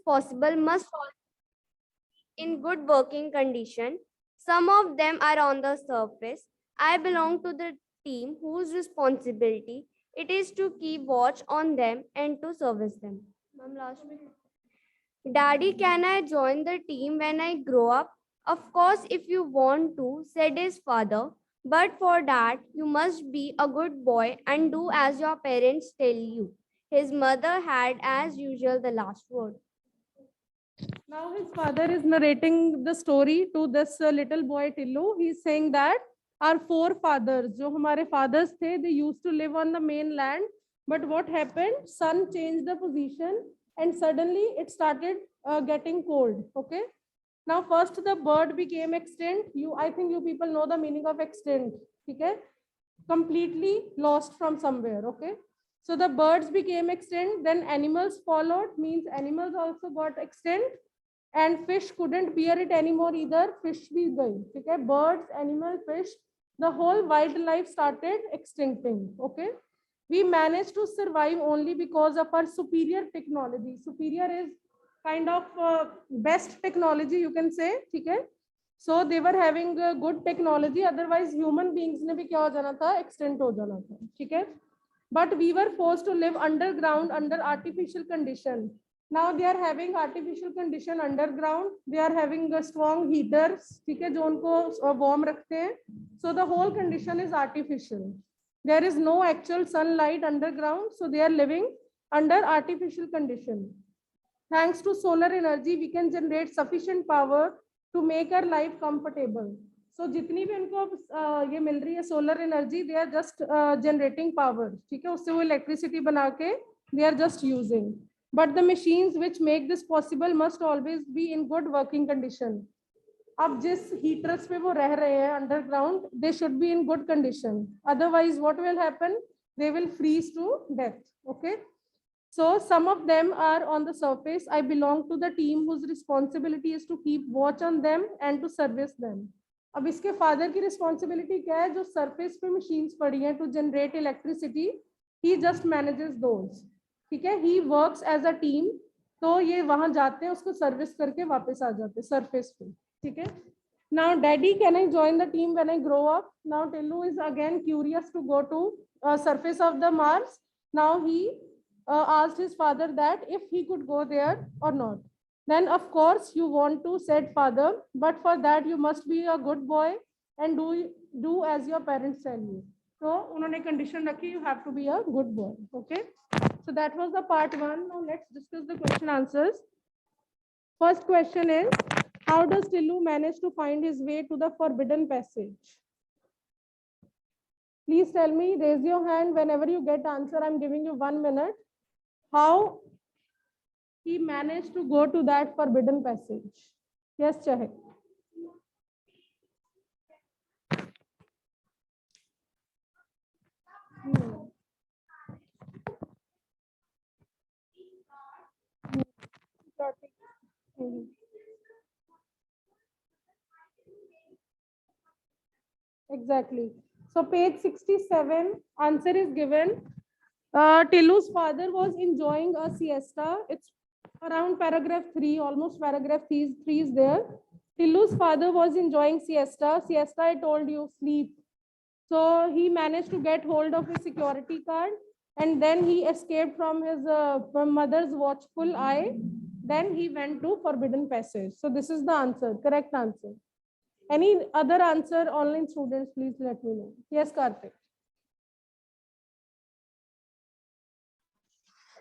possible must in good working condition. Some of them are on the surface. I belong to the team whose responsibility it is to keep watch on them and to service them. Ma'am, last week. Daddy, can I join the team when I grow up? Of course, if you want to, said his father. But for that, you must be a good boy and do as your parents tell you. His mother had, as usual, the last word. Now his father is narrating the story to this little boy Tillu. He is saying that our forefathers, जो हमारे fathers थे, they used to live on the mainland. But what happened? Sun changed the position and suddenly it started getting cold. Okay. Now first the bird became extinct. I think you people know the meaning of extinct. Okay. Completely lost from somewhere. Okay. So the birds became extinct. Then animals followed. Means animals also got extinct. And fish couldn't bear it anymore either. Fish bhi gayi. Okay. Birds, animal, fish. The whole wildlife started extincting. Okay. We managed to survive only because of our superior technology. Superior is kind of best technology, you can say. Okay. So they were having good technology. Otherwise, human beings ne bhi kya ho jana tha? Extinct ho jana tha. Okay. But we were forced to live underground under artificial condition. Now they are having artificial condition underground. They are having strong heaters, ठीक है, जो उनको warm रखते हैं. So the whole condition is artificial. There is no actual sunlight underground, so they are living under artificial condition. Thanks to solar energy, we can generate sufficient power to make our life comfortable. So जितनी भी उनको ये मिल रही है solar energy, they are just generating power. ठीक है, उससे वो electricity बना के they are just using. But the machines which make this possible must always be in good working condition. अब जिस heaters पे वो रह रहे हैं underground, they should be in good condition. Otherwise, what will happen? They will freeze to death. Okay. So some of them are on the surface. I belong to the team whose responsibility is to keep watch on them and to service them. अब इसके father की responsibility क्या है? जो surface पे machines पड़ी हैं to generate electricity, he just manages those. ठीक है, he works as a team. तो ये वहां जाते हैं, उसको सर्विस करके वापस आ जाते हैं सरफेस पे. ठीक है. Now daddy, can I join the team when I grow up? Now Tillu is again curious to go to surface of the Mars. Now he asked his father that if he could go there or not. Then of course you want to, said father, but for that you must be a good boy and do as your parents tell you. So unhone condition rakhi, you have to be a good boy. Okay, so that was the part 1. Now let's discuss the question answers. First question is, how does Tillu manage to find his way to the forbidden passage? Please tell me, raise your hand whenever you get answer. I'm giving you 1 minute. How he managed to go to that forbidden passage? Yes, Chahe. Exactly. So page 67, answer is given. Tillu's father was enjoying a siesta. It's around paragraph 3, almost paragraph 3 is there. Tillu's father was enjoying siesta. Siesta, I told you, sleep. So he managed to get hold of his security card, and then he escaped from his mother's watchful eye. Then he went to forbidden passage. So this is the answer, correct answer. Any other answer, online students, please let me know. Yes, Karthik.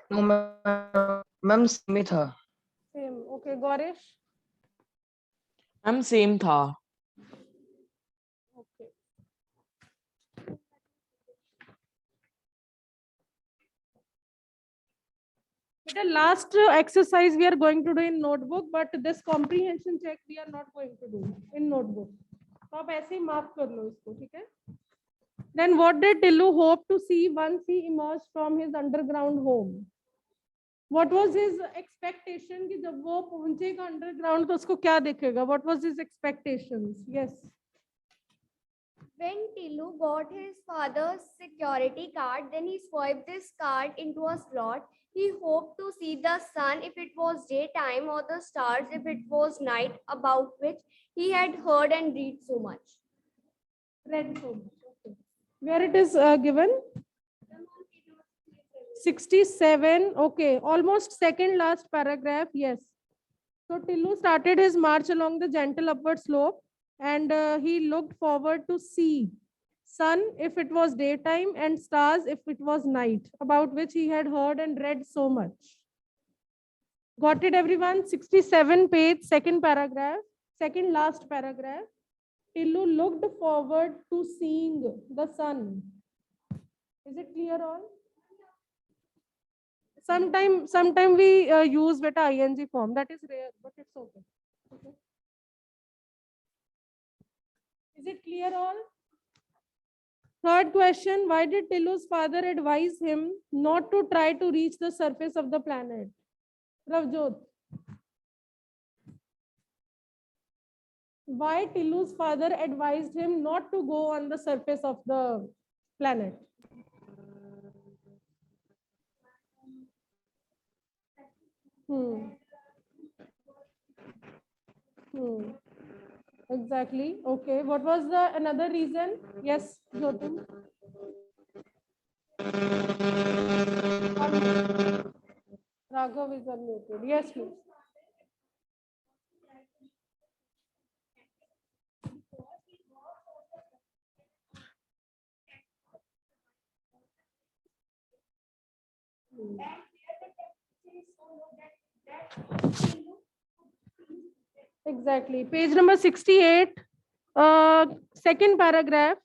No, ma'am, same था. Same. Okay, Gaurish. Ma'am same था. Okay. The last exercise we are going to do in notebook, but this comprehension check we are not going to do in notebook. तो आप ऐसे ही माफ कर लो इसको, ठीक है? Then what did Tillu hope to see once he emerged from his underground home? What was his expectation कि जब वो पहुंचेगा underground तो उसको क्या दिखेगा? What was his expectations? Yes. When Tilu got his father's security card, then he swiped this card into a slot. He hoped to see the sun if it was daytime or the stars if it was night, about which he had heard and read so much. Read so much. Okay. Where it is given? 67. Okay, almost second last paragraph. Yes. So Tillu started his march along the gentle upward slope, and he looked forward to see sun if it was daytime and stars if it was night, about which he had heard and read so much. Got it, everyone? 67 page, second paragraph, second last paragraph. Tillu looked forward to seeing the sun. Is it clear all? Sometime we use beta ing form. That is rare, but it's okay. Okay. Is it clear all? Third question, why did Tillu's father advise him not to try to reach the surface of the planet? Ravjot. Why Tillu's father advised him not to go on the surface of the planet? Exactly. Okay. What was the another reason? Yes, Jyotu. Raghav is unmuted. Yes, please. Exactly. Page number 68, second paragraph.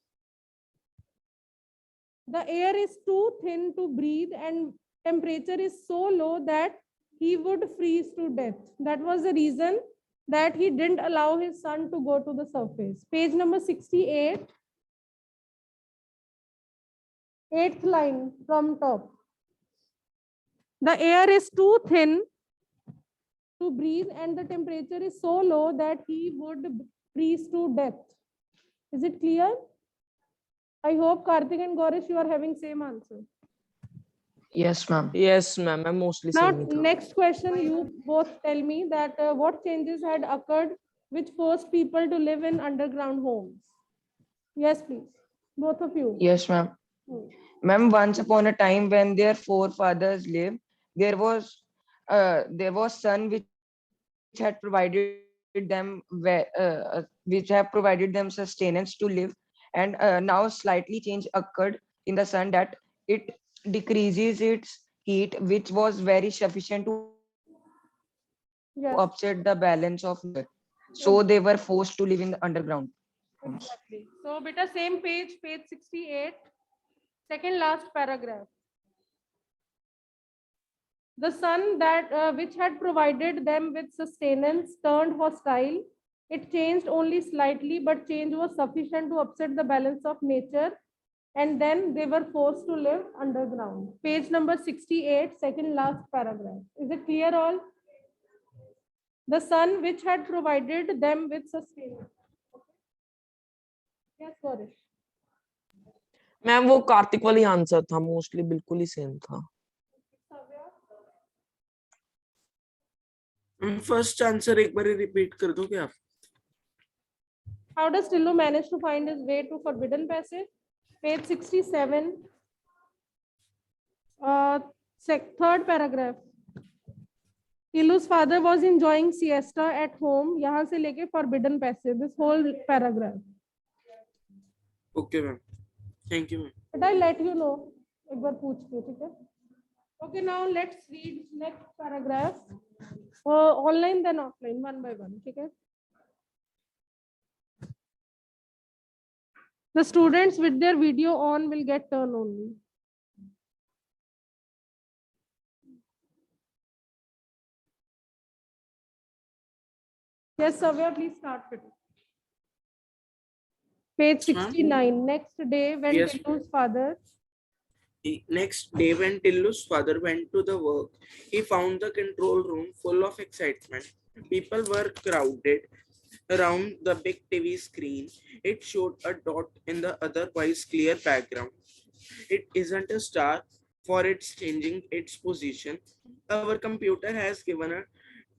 The air is too thin to breathe and temperature is so low that he would freeze to death. That was the reason that he didn't allow his son to go to the surface. Page number 68, eighth line from top. The air is too thin to breathe and the temperature is so low that he would freeze to death. Is it clear? I hope Karthik and Gaurish, you are having same answer. Yes, ma'am. Yes, ma'am. I'm mostly Now, same. Tha. next question, you both tell me that what changes had occurred which forced people to live in underground homes? Yes, please. Both of you. Yes, ma'am. Ma'am, once upon a time when their forefathers lived, there was sun which had provided them which have provided them sustenance to live, and now slightly change occurred in the sun that it decreases its heat, which was very sufficient to Yes, upset the balance of nature. So they were forced to live in the underground. exactly. So, beta, same page, page 68, second last paragraph. The sun that which had provided them with sustenance turned hostile. It changed only slightly, but change was sufficient to upset the balance of nature. And then they were forced to live underground. Page number 68, second last paragraph. Is it clear all? The sun which had provided them with sustenance. Yes, Gaurish. Ma'am वो कार्तिक वाली answer था mostly बिल्कुल ही same था. First answer एक बार repeat कर दो क्या आप? How does Tillu manage to find his way to Forbidden Passage? Page 67, third paragraph. Tillu's father was enjoying siesta at home. यहाँ से लेके Forbidden Passage, this whole paragraph. Okay ma'am, thank you ma'am. But I let you know. एक बार पूछ के, ठीक है? Okay, now let's read next paragraph. Online then offline, one by one, ठीक है? The students with their video on will get turn only. Yes, Savya, please start with it. Page 69. Next day, when Yes. Tillu's father. Next day, when Tillu's father went to the work, he found the control room full of excitement. People were crowded around the big TV screen. It showed a dot in the otherwise clear background. It isn't a star, for it's changing its position. Our computer has given a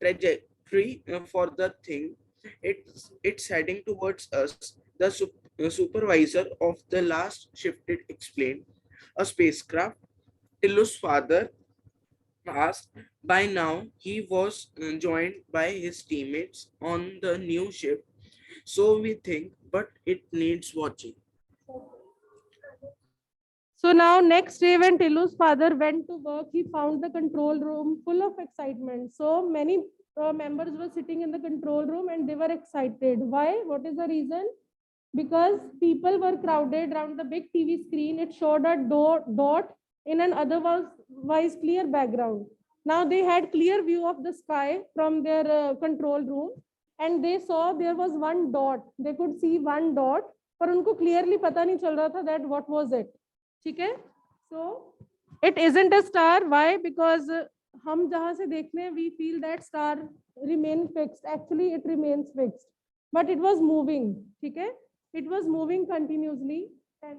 trajectory for the thing. It's heading towards us. The supervisor of the last shifted explained. A spacecraft. Tillu's father asked. By now, he was joined by his teammates on the new ship. So we think, but it needs watching. So now next day when Tillu's father went to work, he found the control room full of excitement. So many members were sitting in the control room and they were excited. Why? What is the reason? Because people were crowded around the big TV screen. It showed a dot in an otherwise clear background. Now they had clear view of the sky from their control room and they saw there was one dot. They could see one dot, पर उनको clearly पता नहीं चल रहा था that what was it. ठीक है? So it isn't a star. Why? Because हम जहाँ से देखते हैं we feel that star remain fixed. Actually it remains fixed, but it was moving. ठीक है? It was moving continuously and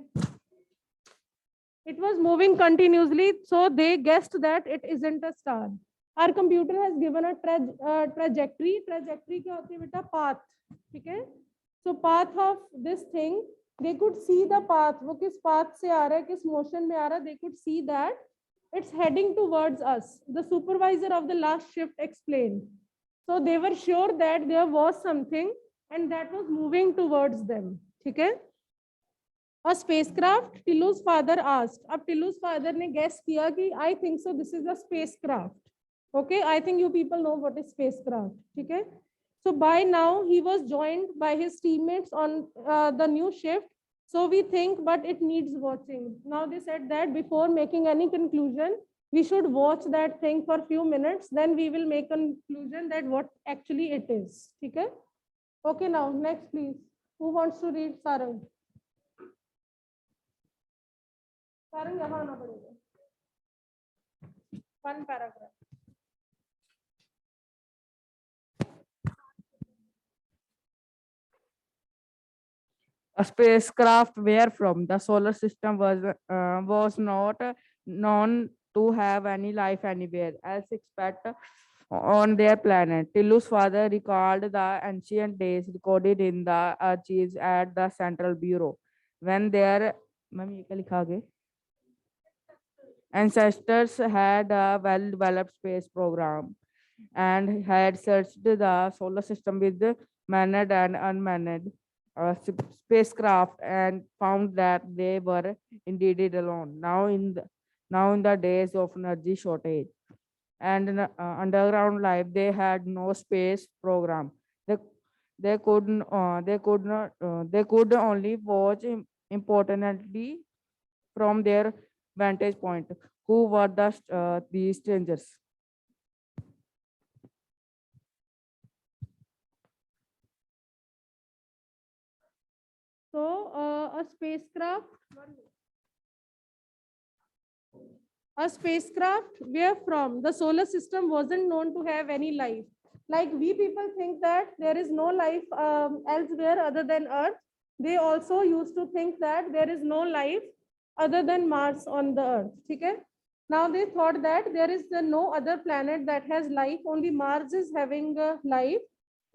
it was moving continuously. So they guessed that it isn't a star. Our computer has given a trajectory. Trajectory क्या होती है बेटा? Path. ठीक है? So path of this thing, they could see the path. वो किस path से आ रहा है, किस motion में आ रहा है? They could see that it's heading towards us. The supervisor of the last shift explained. So they were sure that there was something and that was moving towards them. ठीक है? A spacecraft, Tillu's father asked. अब Tillu's father ने guess किया कि I think so this is a spacecraft. Okay, I think you people know what is spacecraft. ठीक है? So by now he was joined by his teammates on the new shift. So we think, but it needs watching. Now they said that before making any conclusion, we should watch that thing for a few minutes. Then we will make a conclusion that what actually it is. Okay? Okay, now next please. Who wants to read Sarang? Sarang, यहाँ आना पड़ेगा. One paragraph. A spacecraft where from the solar system was not known to have any life anywhere else except on their planet. Tillu's father recalled the ancient days recorded in the archives at the Central Bureau when their Ma'am, ये क्या लिखा आगे? Ancestors had a well-developed space program and had searched the solar system with manned and unmanned spacecraft and found that they were indeed alone. Now in the days of energy shortage and underground life, they had no space program. They could only watch importantly from their vantage point. Who were these strangers? So a spacecraft where from the solar system wasn't known to have any life. Like we people think that there is no life elsewhere other than Earth. They also used to think that there is no life other than Mars on the Earth. Okay? Now they thought that there is no other planet that has life. Only Mars is having life.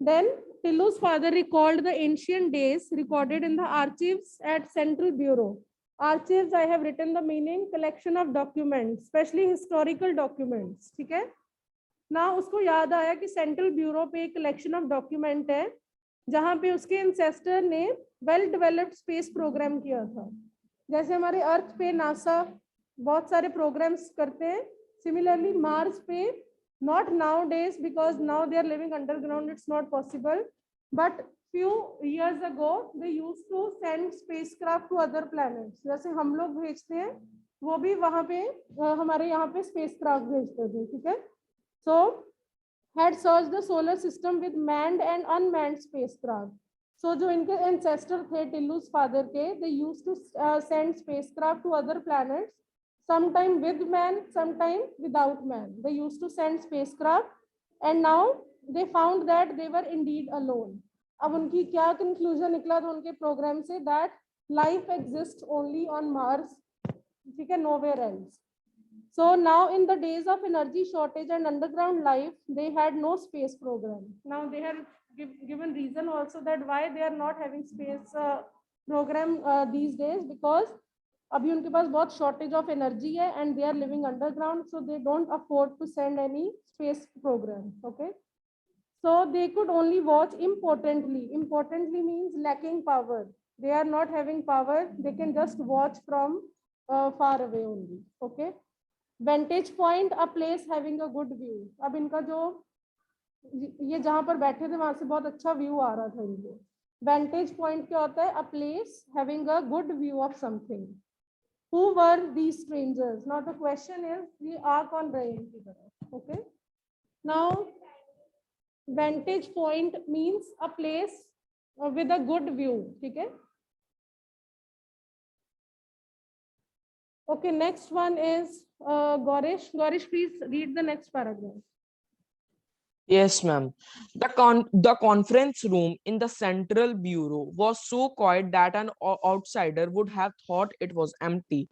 Then Tillu's father recalled the ancient days recorded in the archives at Central Bureau. Archives, I have written the meaning, collection of documents, especially historical documents. ठीक है? Now उसको याद आया कि Central Bureau पे एक collection of document है, जहाँ पे उसके ancestor ने well-developed space program किया था. जैसे हमारे Earth पे NASA बहुत सारे programs करते हैं. Similarly, Mars पे not nowadays because now they are living underground, it's not possible, but few years ago they used to send spacecraft to other planets. जैसे हम लोग भेजते हैं वो भी वहाँ पे हमारे यहाँ पे spacecraft भेजते थे. ठीक है? So had searched the solar system with manned and unmanned spacecraft. So जो इनके ancestor थे Tillu's father के, they used to send spacecraft to other planets, sometime with man, sometime without man. They used to send spacecraft and now they found that they were indeed alone. अब उनकी क्या conclusion निकला था उनके programme से, that life exist only on Mars, ठीक है, nowhere else. So now in the days of energy shortage and underground life, they had no space program. Now they have given reason also that why they are not having space program these days, because अभी उनके पास बहुत shortage of energy है and they are living underground, so they don't afford to send any space program. Okay, so they could only watch importantly. Importantly means lacking power. They are not having power. They can just watch from far away only. Okay. वेंटेज point, a place having a good view. अब इनका जो ये जहां पर बैठे थे वहां से बहुत अच्छा व्यू आ रहा था इनको. वेंटेज पॉइंट क्या होता है? A place having a good view of something. Who were these strangers? Now the question is ये आ कौन रहे इनकी तरफ. Okay, now वेंटेज point means a place with a good view. ठीक है. Okay, next one is Gorish. Gorish, please read the next paragraph. Yes, ma'am. The conference room in the central bureau was so quiet that an outsider would have thought it was empty.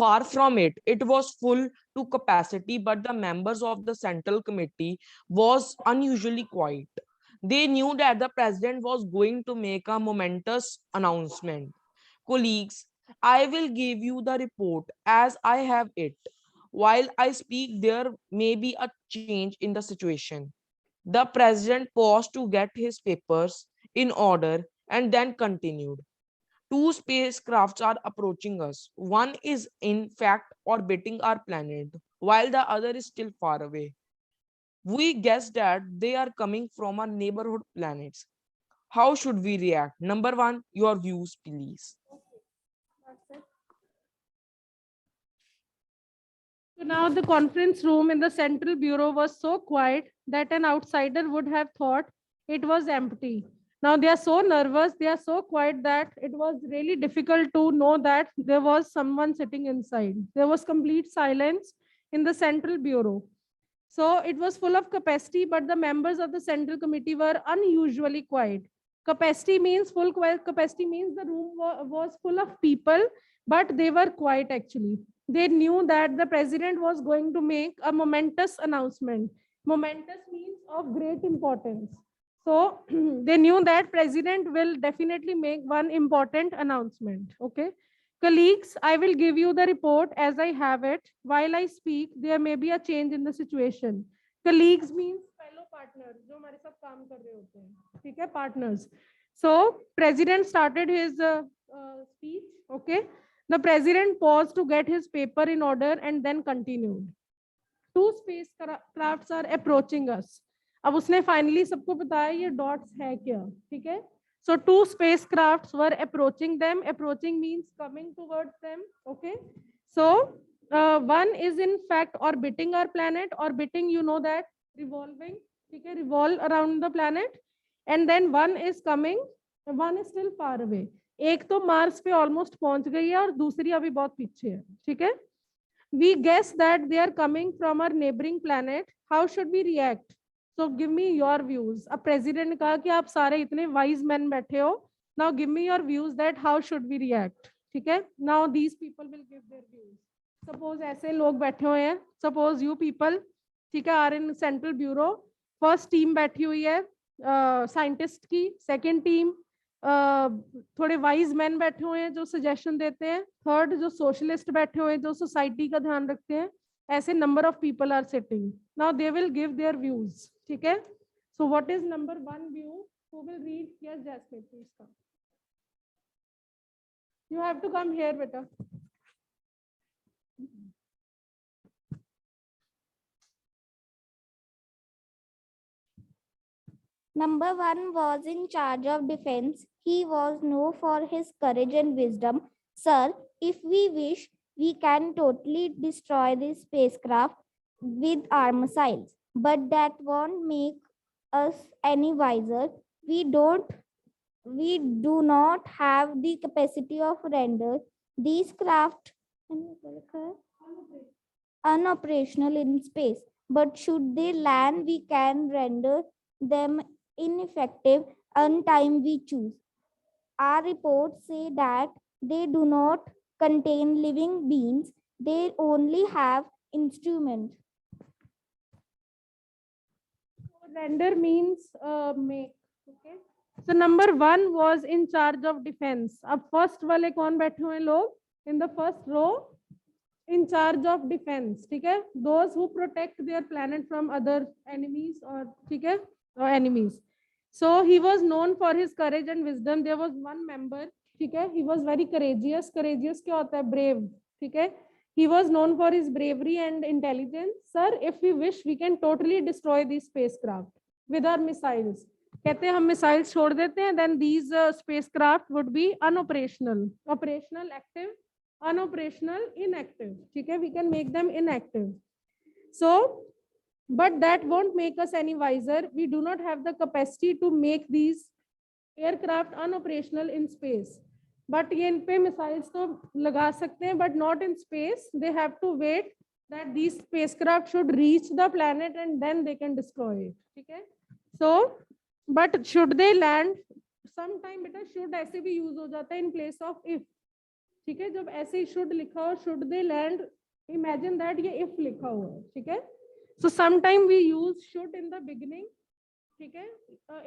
Far from it, it was full to capacity, but the members of the central committee was unusually quiet. They knew that the president was going to make a momentous announcement. Colleagues, I will give you the report as I have it. While I speak, there may be a change in the situation. The president paused to get his papers in order and then continued. Two spacecrafts are approaching us. One is, in fact, orbiting our planet, while the other is still far away. We guess that they are coming from our neighborhood planets. How should we react? Number one, your views, please. So now the conference room in the central bureau was so quiet that an outsider would have thought it was empty. Now they are so nervous, they are so quiet that it was really difficult to know that there was someone sitting inside. There was complete silence in the central bureau. So it was full of capacity, but the members of the central committee were unusually quiet. Capacity means full capacity means the room was full of people, but they were quiet actually. They knew that the president was going to make a momentous announcement. Momentous means of great importance. So they knew that president will definitely make one important announcement. Okay. Colleagues, I will give you the report as I have it. While I speak, there may be a change in the situation. Colleagues means fellow partners, जो हमारे साथ काम कर रहे होते हैं, ठीक है, partners. So president started his speech. Okay. The president paused to get his paper in order and then continued. Two spacecrafts are approaching us. अब उसने finally सबको बताया ये dots है क्या, ठीक है? So two spacecrafts were approaching them. Approaching means coming towards them. Okay. So one is in fact orbiting our planet. Orbiting, you know that revolving. Okay, revolve around the planet. And then one is coming. One is still far away. एक तो Mars पे almost पहुंच गई है और दूसरी अभी बहुत पीछे है. ठीक है. We guess that they are coming from our neighboring planet. How should we react? So give me your views. अब president ने कहा कि आप सारे इतने wise men बैठे हो. Now give me your views that how should we react. ठीक है. Now these people will give their views. Suppose ऐसे लोग बैठे हुए हैं. Suppose you people, ठीक है, are in central bureau. First team बैठी हुई है scientist की. Second team थोड़े वाइज मैन बैठे हुए हैं जो सजेशन देते हैं. थर्ड जो सोशलिस्ट बैठे हुए हैं जो सोसाइटी का ध्यान रखते हैं. ऐसे number of people are sitting. Now they will give their views. ठीक है. So what is number one view? Who will read? Yes Jasmine please come. You have to come here बेटा. Number one was in charge of defense. He was known for his courage and wisdom. Sir, if we wish, we can totally destroy this spacecraft with our missiles. But that won't make us any wiser. We do not have the capacity of render these craft unoperational in space. But should they land, we can render them ineffective and time we choose. Our reports say that they do not contain living beings, they only have instruments. Render means make. Okay. So number 1 was in charge of defense. अब first वाले कौन बैठे हुए हैं लोग? In the first row, in charge of defense. ठीक है? Those who protect their planet from other enemies or ठीक है? Or enemies. So he was known for his courage and wisdom. There was one member. ठीक है? He was very courageous. Courageous क्या होता है? Brave. ठीक है? He was known for his bravery and intelligence. Sir, if we wish, we can totally destroy these spacecraft with our missiles. कहते हैं हम missiles छोड़ देते हैं, then these spacecraft would be unoperational. Operational, active, unoperational, inactive. ठीक है? We can make them inactive. So, but that won't make us any wiser. We do not have the capacity to make these aircraft unoperational in space. But ये इन पे missiles तो लगा सकते हैं, but not in space. They have to wait that these spacecraft should reach the planet and then they can destroy it. ठीक है? So, but should they land? Sometime बेटा should ऐसे भी use हो जाता है in place of if. ठीक है? जब ऐसे should लिखा हो, should they land? Imagine that ये if लिखा हुआ है. ठीक है? So sometime we use should in the beginning. ठीक है?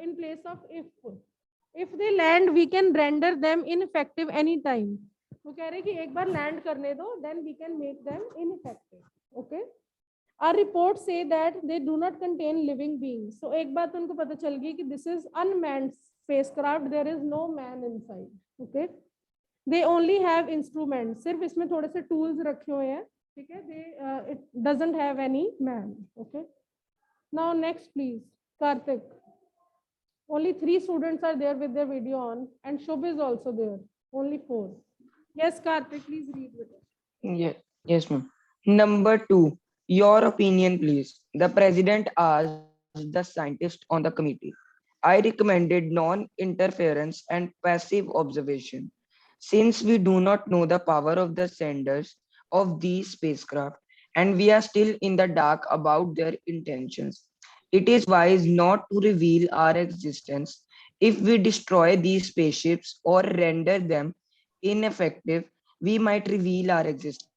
In place of if. If they land, we can render them ineffective anytime. वो कह रहे कि एक बार land करने दो, then we can make them ineffective. Okay? Our reports say that they do not contain living beings. So एक बात उनको पता चल गई कि this is unmanned spacecraft. There is no man inside. Okay? They only have instruments. सिर्फ इसमें थोड़े से tools रखे हुए हैं. ठीक है? It doesn't have any man. Okay? Now next, please, Karthik. Only 3 students are there with their video on, and Shubh is also there. Only 4. Yes, Karthik, please read with us. Yeah, yes, ma'am. Number 2, your opinion, please. The president asked the scientist on the committee. I recommended non-interference and passive observation. Since we do not know the power of the senders of these spacecraft, and we are still in the dark about their intentions, it is wise not to reveal our existence. If we destroy these spaceships or render them ineffective, we might reveal our existence.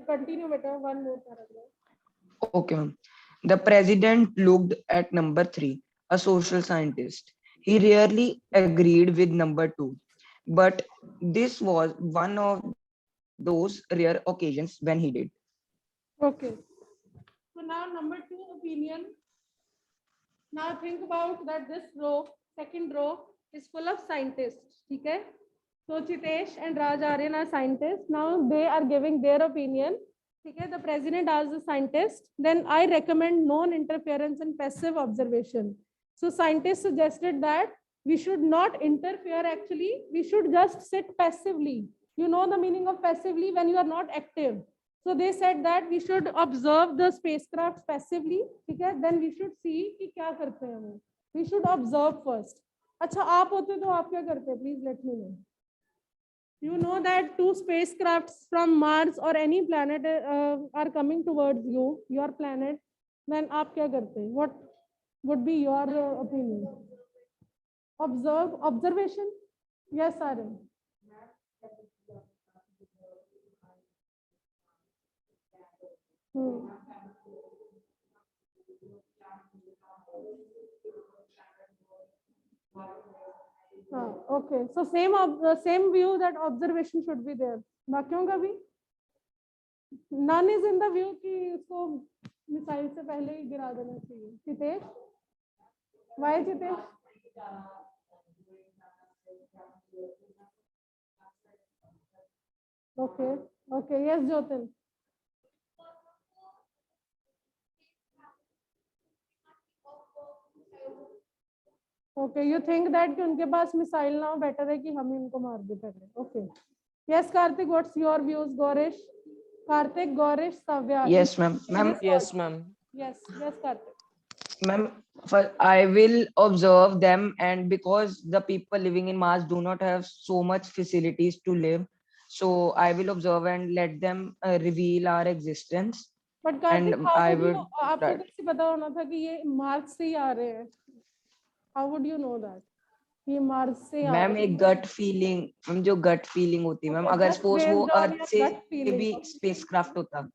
Continue, beta. One more paragraph. Okay, ma'am. The president looked at number 3, a social scientist. He rarely agreed with number 2, but this was one of those rare occasions when he did. Okay. So now number 2 opinion. Now think about that this row, second row, is full of scientists. Okay. So Chitesh and Raj Aryan are scientists. Now they are giving their opinion. Okay. The president asked the scientist. Then I recommend non-interference and passive observation. So scientists suggested that we should not interfere. Actually, we should just sit passively. You know the meaning of passively when you are not active. So they said that we should observe the spacecraft passively. Okay, then we should see कि क्या करते हैं वो. We should observe first. अच्छा आप होते तो आप क्या करते? Please let me know. You know that 2 spacecrafts from Mars or any planet are coming towards you, your planet. Then आप क्या करते? What would be your opinion? Observe, observation. Yes, Arun. Okay, so same view that observation should be there. बाकियों का भी none is in the view कि इसको missile से पहले ही गिरा देना चाहिए. चितेश, why चितेश? Okay, yes, Jyotin. Okay, you think that कि उनके पास मिसाइल ना हो, बेटर है कि हम ही उनको मार दे पहले. Okay. Yes, Karthik, what's your views, Gaurish? Karthik, Gaurish, Savya. Yes, ma'am. Ma'am, Yes, ma'am. Yes, Karthik. ma'am, I will observe them, and because the people living in Mars do not have so much facilities to live, so I will observe and let them reveal our existence. But Karthik, And I would आपको कैसे पता होना था कि ये Mars से ही आ रहे हैं? How would you know that? ये मार्स से आ मैम रहे एक हैं? गट फीलिंग, मैम जो गट फीलिंग होती है मैम, Okay, अगर just सपोज वो based on अर्थ your से gut feeling. भी Okay. स्पेसक्राफ्ट होता।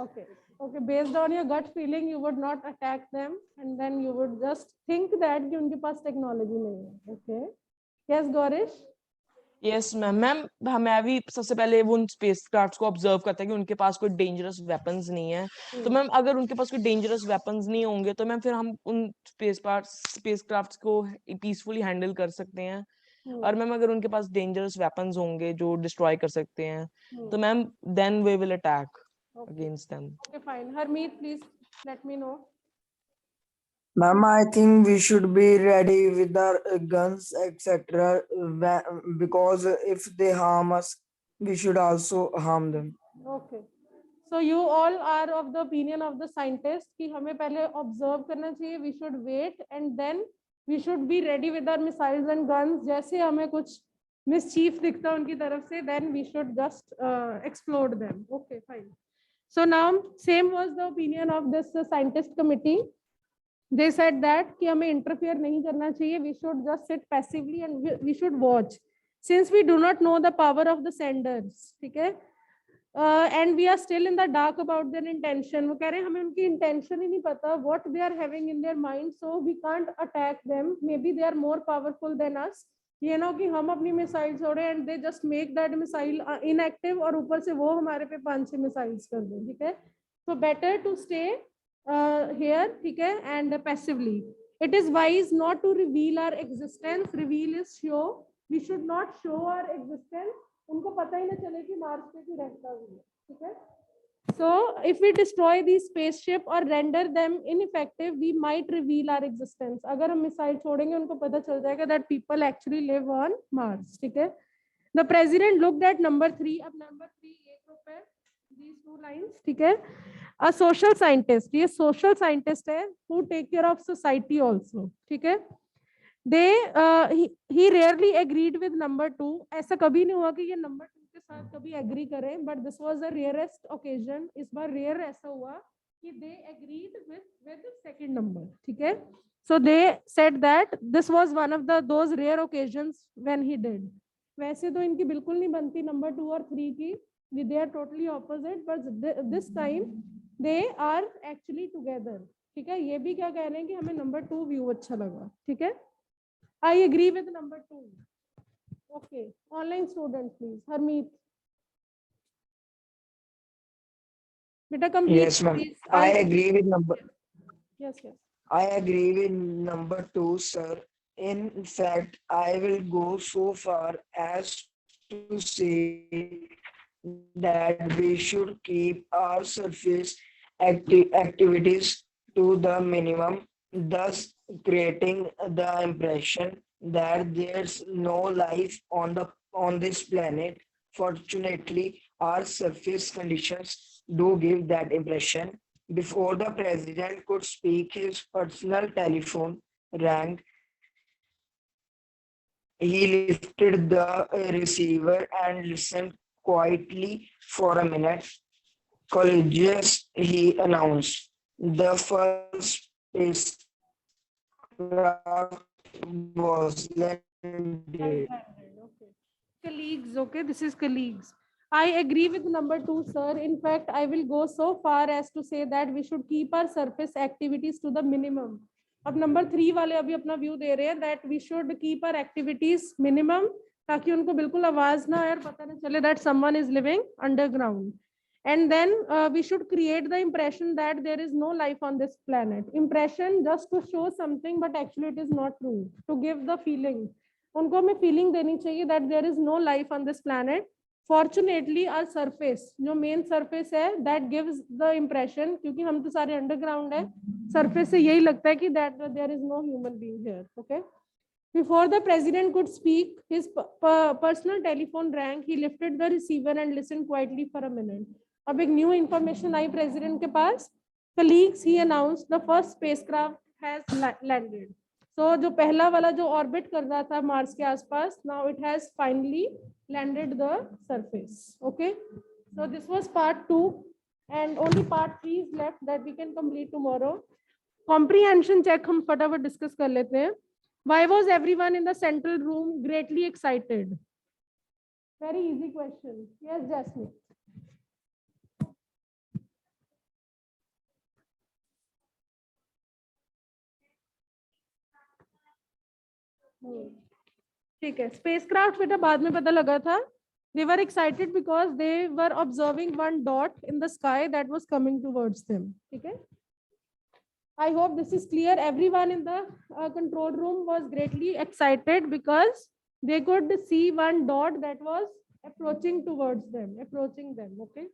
Okay. Okay. Based on your gut feeling, you would not attack them, and then you would just think that कि उनके पास technology नहीं है. Okay. Yes, Gaurish. Yes ma'am. Ma'am मैं भी सबसे पहले वो उन स्पेसक्राफ्ट्स को ऑब्जर्व करता है कि उनके पास कोई डेंजरस वेपन्स नहीं है। तो मैम अगर उनके पास कोई डेंजरस वेपन्स नहीं होंगे तो मैम फिर हम उन स्पेसक्राफ्ट्स को पीसफुली हैंडल कर सकते हैं। और मैम अगर उनके पास डेंजरस वेपन्स होंगे जो डिस्ट्रॉय कर सकते हैं तो ma'am then we will attack against them. Okay, fine. Harmeet, please let me know. Ma'am, I think we should be ready with our guns, etc. Because if they harm us, we should also harm them. Okay. So you all are of the opinion of the scientist कि हमें पहले observe करना चाहिए. We should wait and then we should be ready with our missiles and guns. जैसे हमें कुछ mischief दिखता उनकी तरफ से, then we should just explode them. Okay, fine. So now same was the opinion of this scientist committee. They said that कि हमें interfere नहीं करना चाहिए. We should just sit passively and we should watch. Since we do not know the power of the senders, ठीक है? And we are still in the dark about their intention. वो कह रहे हैं हमें उनकी intention ही नहीं पता, what they are having in their mind, so we can't attack them. Maybe they are more powerful than us. ये ना कि हम अपनी मिसाइल छोड़े and they just make that missile inactive और ऊपर से वो हमारे पे 5-6 missiles कर दें, ठीक है? So better to stay here, ठीक है, and passively. It is wise not to reveal our existence. Reveal is show. We should not show our existence. उनको पता ही ना चले कि मार्स पे भी रहता हुआ है, ठीक है? So if we destroy these spaceship or render them ineffective, we might reveal our existence. अगर हम मिसाइल छोड़ेंगे उनको पता चल जाएगा that people actually live on Mars, ठीक है? The president looked at number 3. अब number 3 एक group है, these 2 lines, ठीक है? A social scientist, ये social scientist है who take care of society also, ठीक है? He rarely agreed with number 2. ऐसा कभी नहीं हुआ कि ये number 2 के साथ कभी agree करें, but this was the rarest occasion. इस बार rare ऐसा हुआ कि they agreed with the second number, ठीक है? So they said that this was one of those rare occasions when he did. वैसे तो इनकी बिल्कुल नहीं बनती number 2 और 3 की, they are totally opposite, but this time they are actually together, ठीक है? ये भी क्या कह रहे हैं कि हमें number 2 view अच्छा लगा, ठीक है? I agree with number 2. Okay, online students, please. Harmeet. Beta, complete. Yes, ma'am. Please. I agree with number. Yes, yes. I agree with number 2, sir. In fact, I will go so far as to say that we should keep our surface activities to the minimum, thus creating the impression that there's no life on this planet. Fortunately, our surface conditions do give that impression. Before the president could speak, his personal telephone rang. He lifted the receiver and listened quietly for a minute. Collegius, he announced, the first spacecraft was landed. Okay. Colleagues, okay, this is colleagues. I agree with number 2, sir. In fact, I will go so far as to say that we should keep our surface activities to the minimum. अब number 3 वाले अभी अपना view दे रहे हैं that we should keep our activities minimum ताकि उनको बिल्कुल आवाज ना आए और पता ना चले that someone is living underground. And then we should create the impression that there is no life on this planet. Impression just to show something, but actually it is not true. To give the feeling. उनको हमें feeling देनी चाहिए that there is no life on this planet. Fortunately, our surface, जो main surface है, that gives the impression, क्योंकि हम तो सारे underground है, surface से यही लगता है कि that there is no human being here. Okay. Before the president could speak, his personal telephone rang. He lifted the receiver and listened quietly for a minute. अब एक new information आई president के पास. Colleagues, he announced the first spacecraft has landed. So जो पहला वाला जो orbit कर रहा था मार्स के आसपास, now it has finally landed the surface. Okay. So this was part 2 and only part 3 is left that we can complete tomorrow. Comprehension check हम फटाफट discuss कर लेते हैं. Why was everyone in the central room greatly excited? Very easy question. Yes, Jasmine. ठीक है, spacecraft बेटा बाद में पता लगा था. They were excited because they were observing one dot in the sky that was coming towards them. ठीक है? I hope this is clear. Everyone in the control room was greatly excited because they could see one dot that was approaching towards them, approaching them. Okay.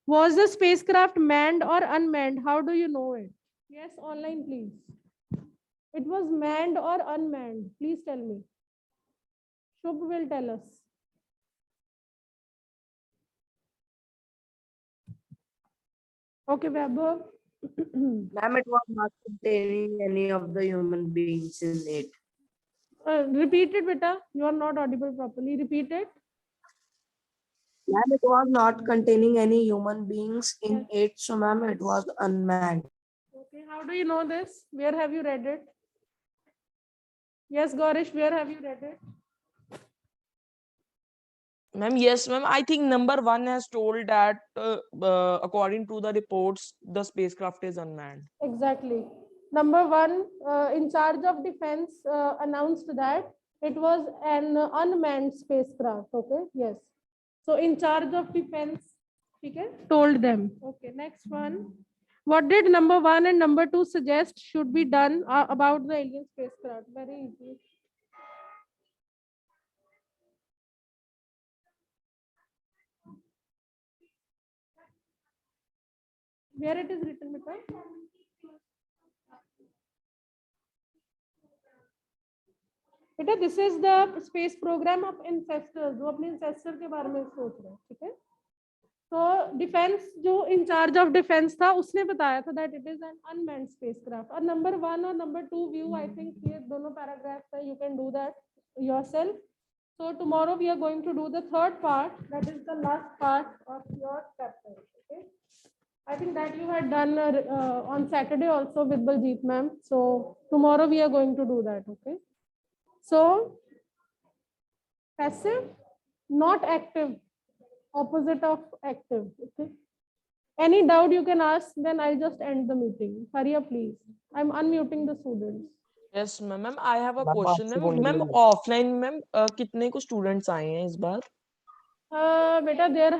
Was the spacecraft manned or unmanned? How do you know it? Yes, online, please. It was manned or unmanned? Please tell me. Shubh will tell us. Okay, Vaibhav. Ma'am, it was not containing any of the human beings in it. Repeat it, beta. You are not audible properly. Repeat it. Ma'am, it was not containing any human beings in it, so ma'am, it was unmanned. Okay, how do you know this? Where have you read it? Yes, Gaurish, where have you read it? Ma'am, yes, ma'am. I think number 1 has told that according to the reports, the spacecraft is unmanned. Exactly. Number 1, in charge of defense, announced that it was an unmanned spacecraft. Okay, yes. So in charge of defense, okay, told them. Okay, next one. What did number 1 and number 2 suggest should be done about the alien spacecraft? Very easy. Where it is written, Mita? बेटा this is the space programme of ancestor जो अपने ancestor के बारे में सोच रहे हैं. ठीक है, तो डिफेंस जो इंचार्ज ऑफ डिफेंस था उसने बताया था that it is an unmanned spacecraft. और नंबर 1 और नंबर 2 व्यू आई थिंक ये दोनों पैराग्राफ्स है. You can do that yourself. So tomorrow we are going to do the third part, that is the last part of your chapter. Okay, I think that you had done on Saturday also with Baljeet ma'am. So tomorrow we are going to do that. Okay. So passive, not active, opposite of active. Okay. Any doubt you can ask, then I'll just end the meeting. Hurry up, please. I'm unmuting the students. Yes, ma'am. Ma'am, I have a Ma'am, question. आपसे Ma'am, बोलने ma'am, के लिए। offline, ma'am, कितने को students आए हैं इस बार? बेटा there